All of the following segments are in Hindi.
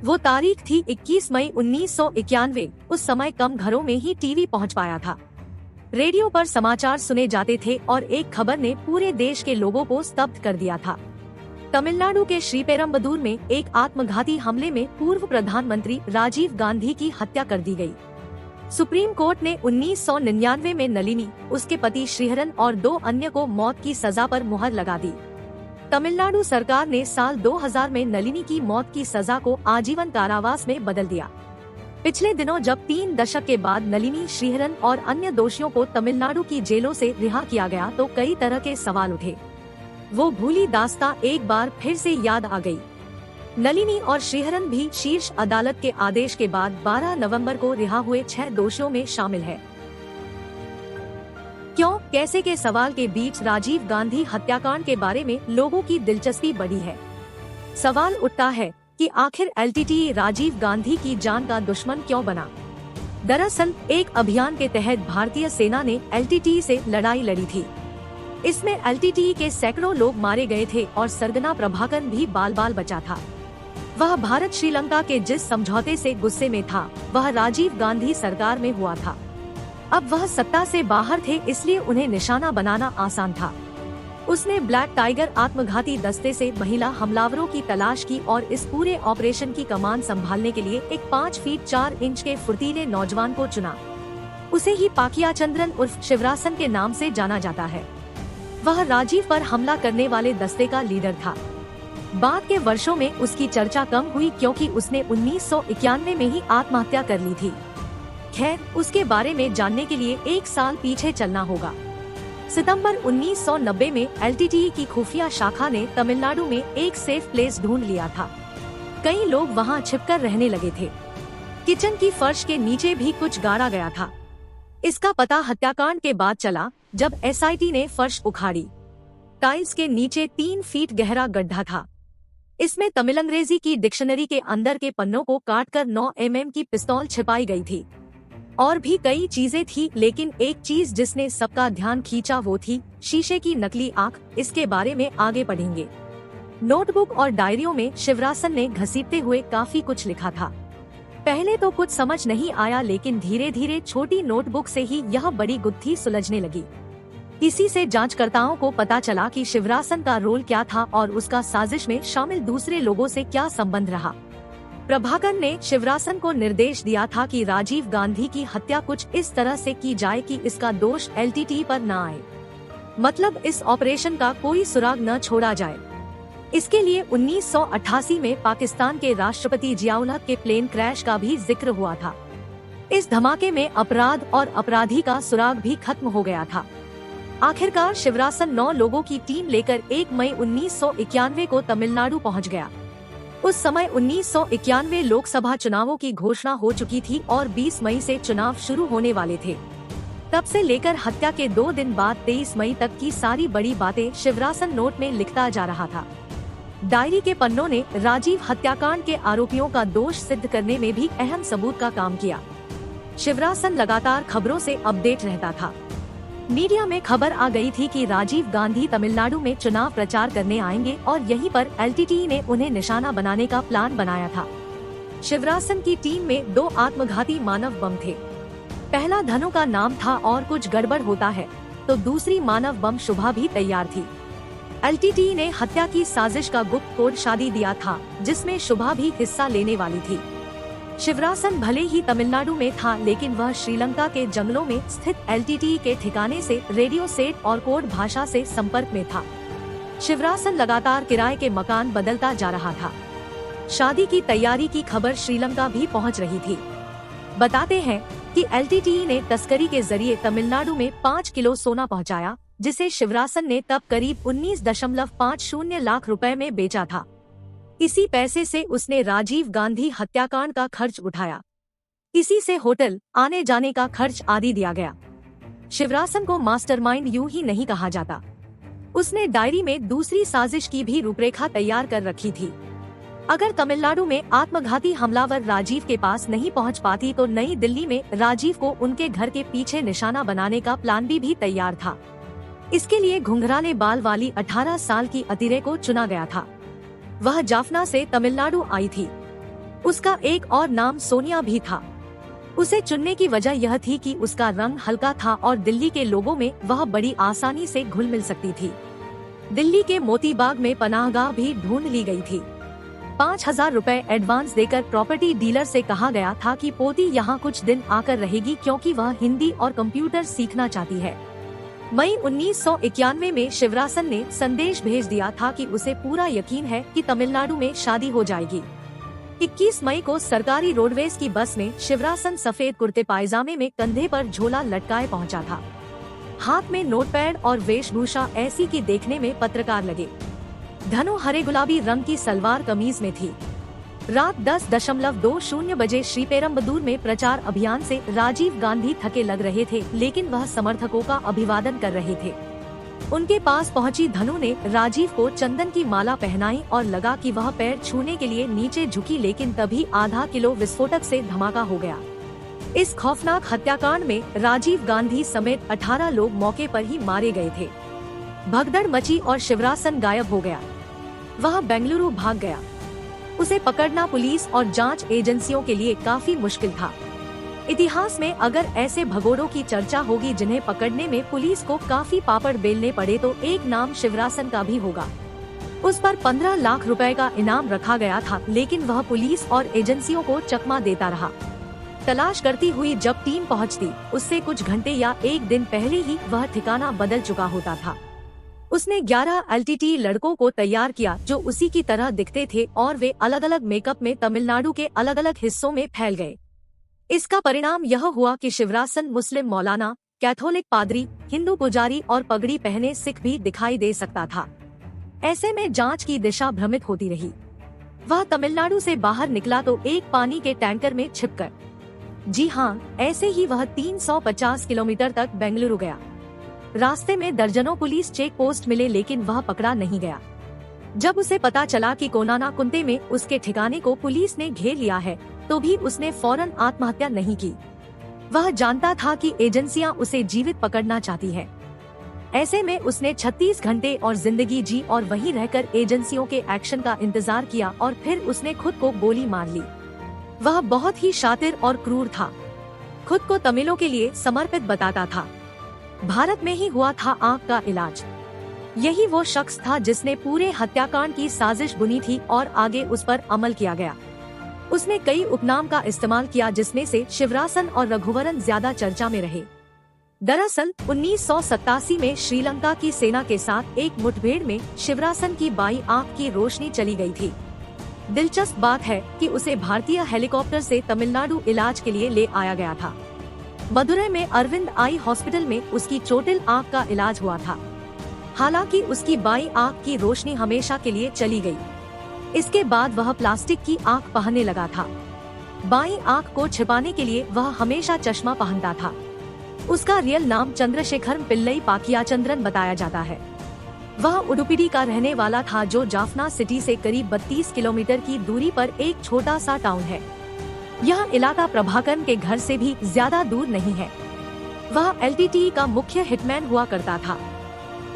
वो तारीख थी 21 मई 1991। उस समय कम घरों में ही टीवी पहुंच पाया था। रेडियो पर समाचार सुने जाते थे और एक खबर ने पूरे देश के लोगों को स्तब्ध कर दिया था। तमिलनाडु के श्रीपेरम्बदूर में एक आत्मघाती हमले में पूर्व प्रधानमंत्री राजीव गांधी की हत्या कर दी गई। सुप्रीम कोर्ट ने 1999 में नलिनी, उसके पति श्रीहरन और 2 अन्य को मौत की सजा पर मुहर लगा दी। तमिलनाडु सरकार ने साल 2000 में नलिनी की मौत की सजा को आजीवन कारावास में बदल दिया। पिछले दिनों जब 3 दशक के बाद नलिनी, श्रीहरन और अन्य दोषियों को तमिलनाडु की जेलों से रिहा किया गया तो कई तरह के सवाल उठे। वो भूली दास्तां एक बार फिर से याद आ गई। नलिनी और श्रीहरन भी शीर्ष अदालत के आदेश के बाद 12 नवंबर को रिहा हुए 6 दोषियों में शामिल है। क्यों, कैसे के सवाल के बीच राजीव गांधी हत्याकांड के बारे में लोगों की दिलचस्पी बढ़ी है। सवाल उठता है कि आखिर एलटीटीई राजीव गांधी की जान का दुश्मन क्यों बना। दरअसल एक अभियान के तहत भारतीय सेना ने एलटीटीई से लड़ाई लड़ी थी। इसमें एलटीटीई के सैकड़ों लोग मारे गए थे और सरगना प्रभाकरन भी बाल बाल बचा था। वह भारत श्रीलंका के जिस समझौते से गुस्से में था, वह राजीव गांधी सरकार में हुआ था। अब वह सत्ता से बाहर थे, इसलिए उन्हें निशाना बनाना आसान था। उसने ब्लैक टाइगर आत्मघाती दस्ते से महिला हमलावरों की तलाश की और इस पूरे ऑपरेशन की कमान संभालने के लिए एक 5 फीट 4 इंच के फुर्तीले नौजवान को चुना। उसे ही पाकिया चंद्रन उर्फ शिवरासन के नाम से जाना जाता है। वह राजीव पर हमला करने वाले दस्ते का लीडर था। बाद के वर्षों में उसकी चर्चा कम हुई क्योंकि उसने 1991 में ही आत्महत्या कर ली थी। खैर, उसके बारे में जानने के लिए 1 साल पीछे चलना होगा। सितंबर 1990 में एलटीटीई की खुफिया शाखा ने तमिलनाडु में एक सेफ प्लेस ढूंढ लिया था। कई लोग वहां छिपकर रहने लगे थे। किचन की फर्श के नीचे भी कुछ गाड़ा गया था। इसका पता हत्याकांड के बाद चला जब एसआईटी ने फर्श उखाड़ी। टाइल्स के नीचे 3 फीट गहरा गड्ढा था। इसमें तमिल अंग्रेजी की डिक्शनरी के अंदर के पन्नों को काटकर 9 mm की पिस्तौल छिपाई गई थी। और भी कई चीजें थी, लेकिन एक चीज जिसने सबका ध्यान खींचा वो थी शीशे की नकली आंख। इसके बारे में आगे पढ़ेंगे। नोटबुक और डायरियों में शिवरासन ने घसीटते हुए काफी कुछ लिखा था। पहले तो कुछ समझ नहीं आया, लेकिन धीरे धीरे छोटी नोटबुक से ही यह बड़ी गुत्थी सुलझने लगी। इसी से जांचकर्ताओं को पता चला कि शिवरासन का रोल क्या था और उसका साजिश में शामिल दूसरे लोगों से क्या संबंध रहा। प्रभाकरन ने शिवरासन को निर्देश दिया था कि राजीव गांधी की हत्या कुछ इस तरह से की जाए कि इसका दोष एलटीटीई पर न आए, मतलब इस ऑपरेशन का कोई सुराग न छोड़ा जाए। इसके लिए 1988 में पाकिस्तान के राष्ट्रपति जियाउल हक के प्लेन क्रैश का भी जिक्र हुआ था। इस धमाके में अपराध और अपराधी का सुराग भी खत्म हो गया था। आखिरकार शिवरासन 9 लोगों की टीम लेकर 1 मई 1991 को तमिलनाडु पहुंच गया। उस समय 1991 लोकसभा चुनावों की घोषणा हो चुकी थी और 20 मई से चुनाव शुरू होने वाले थे। तब से लेकर हत्या के 2 दिन बाद 23 मई तक की सारी बड़ी बातें शिवरासन नोट में लिखता जा रहा था। डायरी के पन्नों ने राजीव हत्याकांड के आरोपियों का दोष सिद्ध करने में भी अहम सबूत का काम किया। शिवरासन लगातार खबरों से अपडेट रहता था। मीडिया में खबर आ गई थी कि राजीव गांधी तमिलनाडु में चुनाव प्रचार करने आएंगे और यहीं पर एलटीटीई ने उन्हें निशाना बनाने का प्लान बनाया था। शिवरासन की टीम में 2 आत्मघाती मानव बम थे। पहला धनु का नाम था और कुछ गड़बड़ होता है, तो दूसरी मानव बम शुभा भी तैयार थी। एलटीटीई ने हत्या की साजिश का गुप्त कोड शादी दिया था, जिसमें शुभा भी हिस्सा लेने वाली थी। शिवरासन भले ही तमिलनाडु में था, लेकिन वह श्रीलंका के जंगलों में स्थित एलटीटीई के ठिकाने से रेडियो सेट और कोड भाषा से संपर्क में था। शिवरासन लगातार किराए के मकान बदलता जा रहा था। शादी की तैयारी की खबर श्रीलंका भी पहुंच रही थी। बताते हैं कि एलटीटीई ने तस्करी के जरिए तमिलनाडु में 5 किलो सोना पहुंचाया, जिसे शिवरासन ने तब करीब 19.50 लाख रुपए में बेचा था। इसी पैसे से उसने राजीव गांधी हत्याकांड का खर्च उठाया। इसी से होटल, आने जाने का खर्च आदि दिया गया। शिवरासन को मास्टरमाइंड यूं ही नहीं कहा जाता। उसने डायरी में दूसरी साजिश की भी रूपरेखा तैयार कर रखी थी। अगर तमिलनाडु में आत्मघाती हमलावर राजीव के पास नहीं पहुंच पाती तो नई दिल्ली में राजीव को उनके घर के पीछे निशाना बनाने का प्लान भी तैयार था। इसके लिए घुंघराले बाल वाली 18 साल की अतिरे को चुना गया था। वह जाफना से तमिलनाडु आई थी। उसका एक और नाम सोनिया भी था। उसे चुनने की वजह यह थी कि उसका रंग हल्का था और दिल्ली के लोगों में वह बड़ी आसानी से घुल मिल सकती थी। दिल्ली के मोतीबाग में पनाहगाह भी ढूंढ ली गई थी। 5,000 रुपए एडवांस देकर प्रॉपर्टी डीलर से कहा गया था कि पोती यहाँ कुछ दिन आकर रहेगी क्योंकि वह हिंदी और कंप्यूटर सीखना चाहती है। मई 1991 में शिवरासन ने संदेश भेज दिया था कि उसे पूरा यकीन है कि तमिलनाडु में शादी हो जाएगी। 21 मई को सरकारी रोडवेज की बस में शिवरासन सफेद कुर्ते पायजामे में कंधे पर झोला लटकाए पहुंचा था। हाथ में नोटपैड और वेशभूषा ऐसी की देखने में पत्रकार लगे। धनु हरे गुलाबी रंग की सलवार कमीज में थी। रात 10:20 बजे श्रीपेरम्बदूर में प्रचार अभियान से राजीव गांधी थके लग रहे थे, लेकिन वह समर्थकों का अभिवादन कर रहे थे। उनके पास पहुंची धनु ने राजीव को चंदन की माला पहनाई और लगा कि वह पैर छूने के लिए नीचे झुकी, लेकिन तभी आधा किलो विस्फोटक से धमाका हो गया। इस खौफनाक हत्याकांड में राजीव गांधी समेत 18 लोग मौके पर ही मारे गए थे। भगदड़ मची और शिवरासन गायब हो गया। वह बेंगलुरु भाग गया। उसे पकड़ना पुलिस और जांच एजेंसियों के लिए काफी मुश्किल था। इतिहास में अगर ऐसे भगोड़ों की चर्चा होगी जिन्हें पकड़ने में पुलिस को काफी पापड़ बेलने पड़े, तो एक नाम शिवरासन का भी होगा। उस पर 15 लाख रुपए का इनाम रखा गया था, लेकिन वह पुलिस और एजेंसियों को चकमा देता रहा। तलाश करती हुई जब टीम पहुंचती, उससे कुछ घंटे या एक दिन पहले ही वह ठिकाना बदल चुका होता था। उसने 11 एलटीटी लड़कों को तैयार किया जो उसी की तरह दिखते थे और वे अलग अलग मेकअप में तमिलनाडु के अलग अलग हिस्सों में फैल गए। इसका परिणाम यह हुआ कि शिवरासन मुस्लिम मौलाना, कैथोलिक पादरी, हिंदू पुजारी और पगड़ी पहने सिख भी दिखाई दे सकता था। ऐसे में जांच की दिशा भ्रमित होती रही। वह तमिलनाडु से बाहर निकला तो एक पानी के टैंकर में छिपकर, जी हाँ, ऐसे ही वह 350 किलोमीटर तक बेंगलुरु गया। रास्ते में दर्जनों पुलिस चेक पोस्ट मिले, लेकिन वह पकड़ा नहीं गया। जब उसे पता चला कि कोनानाकुंते में उसके ठिकाने को पुलिस ने घेर लिया है, तो भी उसने फौरन आत्महत्या नहीं की। वह जानता था कि एजेंसियां उसे जीवित पकड़ना चाहती है। ऐसे में उसने 36 घंटे और जिंदगी जी और वहीं रहकर एजेंसियों के एक्शन का इंतजार किया और फिर उसने खुद को गोली मार ली। वह बहुत ही शातिर और क्रूर था। खुद को तमिलों के लिए समर्पित बताता था। भारत में ही हुआ था आंख का इलाज। यही वो शख्स था जिसने पूरे हत्याकांड की साजिश बुनी थी और आगे उस पर अमल किया गया। उसने कई उपनाम का इस्तेमाल किया, जिसमें से शिवरासन और रघुवरन ज्यादा चर्चा में रहे। दरअसल 1987 में श्रीलंका की सेना के साथ एक मुठभेड़ में शिवरासन की बाईं आंख की रोशनी चली गई थी। दिलचस्प बात है कि उसे भारतीय हेलीकॉप्टर से तमिलनाडु इलाज के लिए ले आया गया था। मदुरै में अरविंद आई हॉस्पिटल में उसकी चोटिल आंख का इलाज हुआ था। हालांकि उसकी बाईं आंख की रोशनी हमेशा के लिए चली गई। इसके बाद वह प्लास्टिक की आंख पहनने लगा था। बाईं आंख को छिपाने के लिए वह हमेशा चश्मा पहनता था। उसका रियल नाम चंद्रशेखर पिल्लई पाकियाचंद्रन बताया जाता है। वह उडुपीडी का रहने वाला था, जो जाफना सिटी से करीब 32 किलोमीटर की दूरी पर एक छोटा सा टाउन है। यह इलाका प्रभाकरन के घर से भी ज्यादा दूर नहीं है। वह एलटीटी का मुख्य हिटमैन हुआ करता था।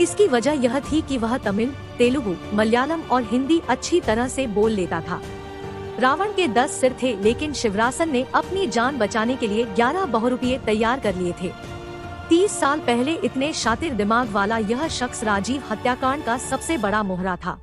इसकी वजह यह थी कि वह तमिल, तेलुगु, मलयालम और हिंदी अच्छी तरह से बोल लेता था। रावण के 10 सिर थे, लेकिन शिवरासन ने अपनी जान बचाने के लिए 11 बहुरूपिये तैयार कर लिए थे। 30 साल पहले इतने शातिर दिमाग वाला यह शख्स राजीव हत्याकांड का सबसे बड़ा मोहरा था।